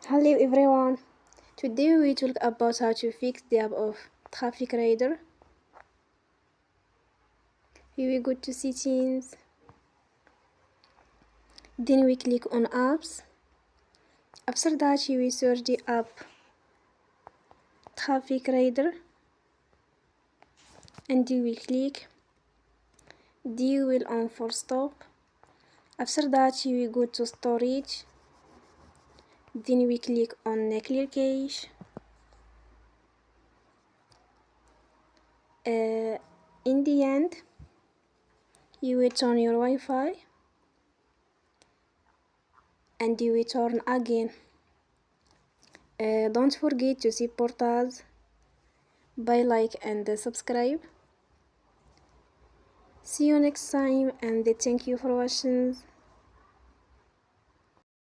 Hello everyone. Today we talk about how to fix the app of Traffic Radar. Here we go to settings. Then we click on apps. After that we search the app Traffic Radar and we click Deal on full stop. After that we go to storage. Then we click on clear cache. In the end, you will turn your Wi-Fi and you will turn again. Don't forget to support us by like and subscribe. See you next time and thank you for watching.